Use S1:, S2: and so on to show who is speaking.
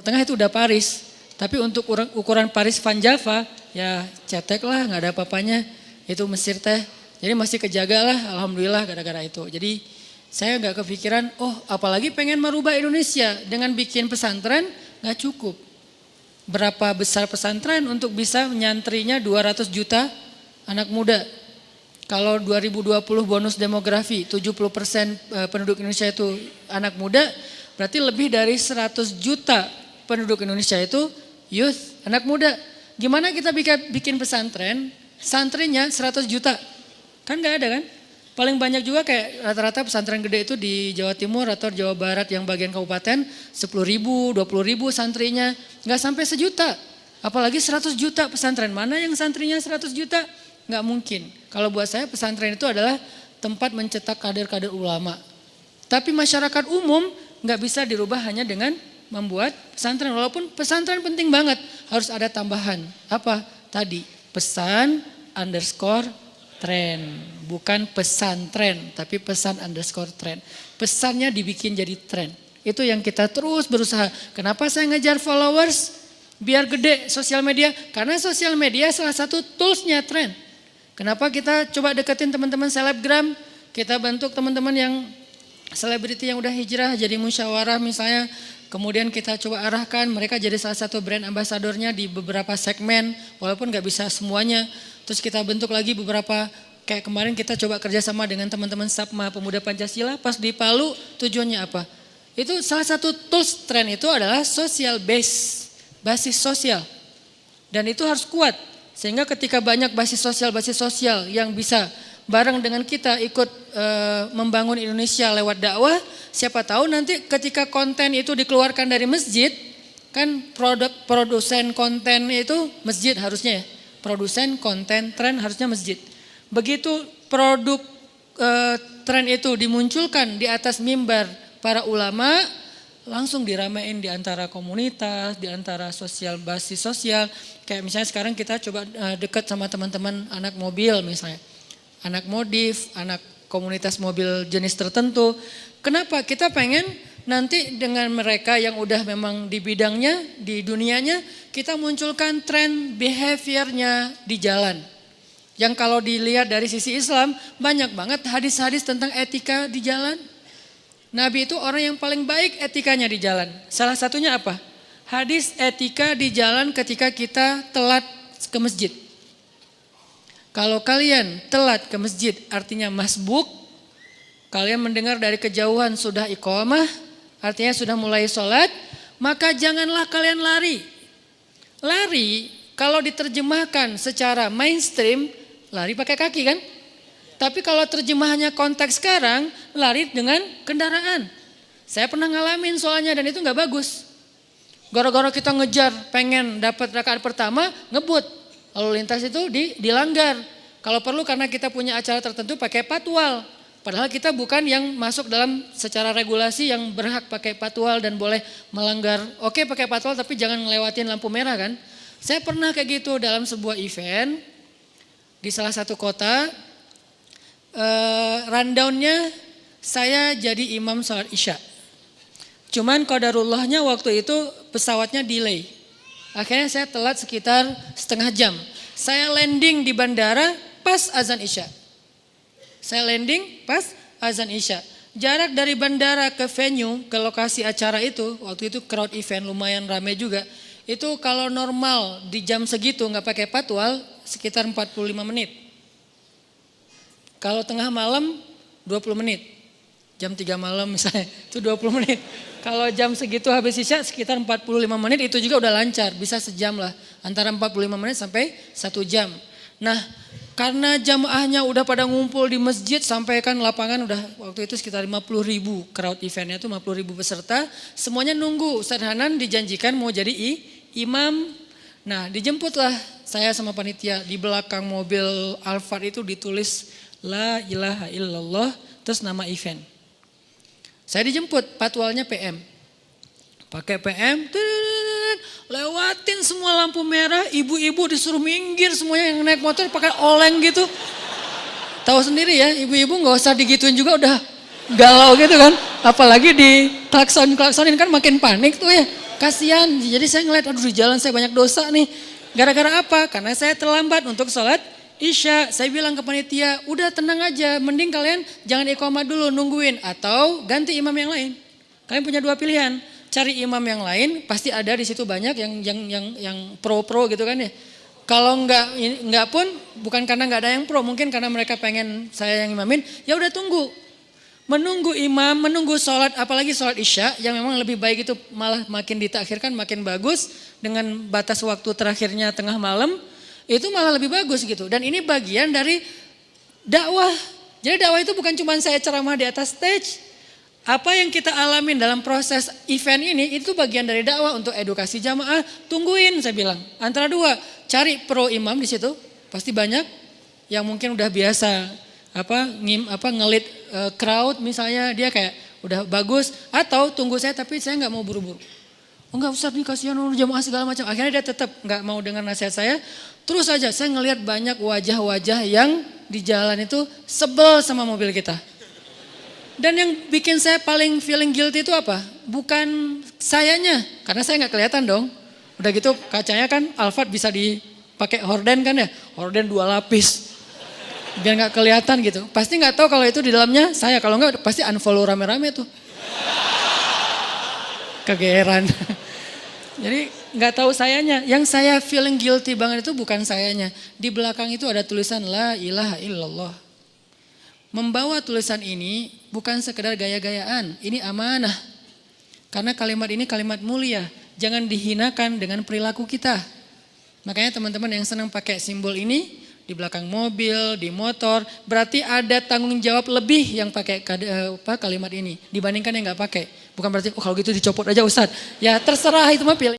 S1: Tengah itu udah Paris. Tapi untuk ukuran Paris Van Java, ya cetek lah, nggak ada apa-apanya. Itu Mesir teh. Jadi masih kejaga lah, alhamdulillah gara-gara itu. Jadi saya nggak kepikiran, oh apalagi pengen merubah Indonesia dengan bikin pesantren, nggak cukup. Berapa besar pesantren untuk bisa menyantrinya 200 juta anak muda. Kalau 2020 bonus demografi 70% penduduk Indonesia itu anak muda, berarti lebih dari 100 juta penduduk Indonesia itu youth, anak muda. Gimana kita bikin pesantren, santrinya 100 juta? Kan gak ada kan? Paling banyak juga kayak rata-rata pesantren gede itu di Jawa Timur atau Jawa Barat yang bagian kabupaten 10.000, 20.000 santrinya. Gak sampai sejuta. Apalagi 100 juta pesantren. Mana yang santrinya 100 juta? Gak mungkin. Kalau buat saya pesantren itu adalah tempat mencetak kader-kader ulama. Tapi masyarakat umum gak bisa dirubah hanya dengan membuat pesantren. Walaupun pesantren penting banget, harus ada tambahan. Apa? Tadi, pesan_tren. Bukan pesantren, tapi pesan_tren. Pesannya dibikin jadi tren. Itu yang kita terus berusaha. Kenapa saya ngejar followers? Biar gede sosial media. Karena sosial media salah satu toolsnya tren. Kenapa kita coba deketin teman-teman selebgram? Kita bentuk teman-teman yang selebriti yang udah hijrah jadi musyawarah misalnya. Kemudian kita coba arahkan mereka jadi salah satu brand ambasadornya di beberapa segmen. Walaupun gak bisa semuanya. Terus kita bentuk lagi beberapa, kayak kemarin kita coba kerjasama dengan teman-teman Sapma Pemuda Pancasila. Pas di Palu tujuannya apa? Itu salah satu tools tren itu adalah social base, basis sosial. Dan itu harus kuat. Sehingga ketika banyak basis sosial yang bisa bareng dengan kita ikut membangun Indonesia lewat dakwah, siapa tahu nanti ketika konten itu dikeluarkan dari masjid, kan produsen konten itu masjid harusnya ya. Produsen konten tren harusnya masjid. Begitu produk tren itu dimunculkan di atas mimbar para ulama, langsung diramein di antara komunitas, di antara sosial, basis sosial. Kayak misalnya sekarang kita coba dekat sama teman-teman anak mobil misalnya. Anak modif, anak komunitas mobil jenis tertentu. Kenapa? Kita pengen nanti dengan mereka yang udah memang di bidangnya, di dunianya, kita munculkan tren behaviornya di jalan. Yang kalau dilihat dari sisi Islam, banyak banget hadis-hadis tentang etika di jalan. Nabi itu orang yang paling baik etikanya di jalan. Salah satunya apa? Hadis etika di jalan ketika kita telat ke masjid. Kalau kalian telat ke masjid artinya masbuk, kalian mendengar dari kejauhan sudah iqamah, artinya sudah mulai sholat, maka janganlah kalian lari. Lari kalau diterjemahkan secara mainstream, lari pakai kaki kan? Tapi kalau terjemahannya konteks sekarang, lari dengan kendaraan. Saya pernah ngalamin soalnya dan itu gak bagus. Gara-gara kita ngejar pengen dapat rakaat pertama, ngebut. Lalu lintas itu dilanggar. Kalau perlu karena kita punya acara tertentu pakai patwal. Padahal kita bukan yang masuk dalam secara regulasi yang berhak pakai patwal dan boleh melanggar. Oke pakai patwal tapi jangan ngelewatin lampu merah kan. Saya pernah kayak gitu dalam sebuah event di salah satu kota. Rundownnya saya jadi imam sholat isya. Cuman qadarullahnya waktu itu pesawatnya delay. Akhirnya saya telat sekitar setengah jam. Saya landing di bandara pas azan isya. Saya landing pas azan isya. Jarak dari bandara ke venue, ke lokasi acara itu, waktu itu crowd event lumayan ramai juga. Itu kalau normal di jam segitu nggak pakai patwal sekitar 45 menit. Kalau tengah malam 20 menit. Jam 3 malam misalnya itu 20 menit. Kalau jam segitu habis isya sekitar 45 menit itu juga udah lancar. Bisa sejam lah. Antara 45 menit sampai 1 jam. Nah karena jamaahnya udah pada ngumpul di masjid sampai kan lapangan udah waktu itu sekitar 50.000 crowd eventnya itu 50.000 peserta. Semuanya nunggu Ustaz Hanan dijanjikan mau jadi imam. Nah dijemputlah saya sama panitia. Di belakang mobil Alphard itu ditulis La ilaha illallah terus nama event. Saya dijemput, patwalnya PM. Pakai PM, lewatin semua lampu merah, ibu-ibu disuruh minggir semuanya yang naik motor pakai oleng gitu. Tahu sendiri ya, ibu-ibu nggak usah digituin juga udah galau gitu kan. Apalagi di klaksonin kan makin panik tuh ya. Kasihan, jadi saya ngeliat, aduh di jalan saya banyak dosa nih. Gara-gara apa? Karena saya terlambat untuk sholat Isya. Saya bilang ke panitia, udah tenang aja, mending kalian jangan iqamah dulu, nungguin. Atau ganti imam yang lain. Kalian punya dua pilihan, cari imam yang lain, pasti ada di situ banyak yang pro-pro gitu kan ya. Kalau enggak pun, bukan karena enggak ada yang pro, mungkin karena mereka pengen saya yang imamin, ya udah tunggu. Menunggu imam, menunggu sholat, apalagi sholat Isya yang memang lebih baik itu malah makin ditakhirkan makin bagus dengan batas waktu terakhirnya tengah malam, itu malah lebih bagus gitu. Dan ini bagian dari dakwah. Jadi dakwah itu bukan cuma saya ceramah di atas stage. Apa yang kita alamin dalam proses event ini itu bagian dari dakwah untuk edukasi jamaah. Tungguin saya bilang. Antara dua, cari pro imam di situ, pasti banyak yang mungkin udah biasa ngelit crowd misalnya, dia kayak udah bagus, atau tunggu saya tapi saya nggak mau buru-buru. Oh enggak Ustaz nih, kasihan jamaah segala macam. Akhirnya dia tetap nggak mau dengar nasihat saya. Terus aja saya ngelihat banyak wajah-wajah yang di jalan itu sebel sama mobil kita. Dan yang bikin saya paling feeling guilty itu apa? Bukan sayanya, karena saya nggak kelihatan dong. Udah gitu kacanya kan Alphard bisa dipakai horden kan ya, horden 2 lapis. Biar nggak kelihatan gitu. Pasti nggak tahu kalau itu di dalamnya saya. Kalau nggak pasti unfollow rame-rame tuh. Kegeeran. Jadi nggak tahu sayanya. Yang saya feeling guilty banget itu bukan sayanya. Di belakang itu ada tulisan La ilaha illallah. Membawa tulisan ini bukan sekedar gaya-gayaan. Ini amanah. Karena kalimat ini kalimat mulia. Jangan dihinakan dengan perilaku kita. Makanya teman-teman yang senang pakai simbol ini di belakang mobil, di motor, berarti ada tanggung jawab lebih yang pakai kalimat ini dibandingkan yang nggak pakai. Bukan berarti kalau gitu dicopot aja Ustadz. Ya terserah, itu mah pilih.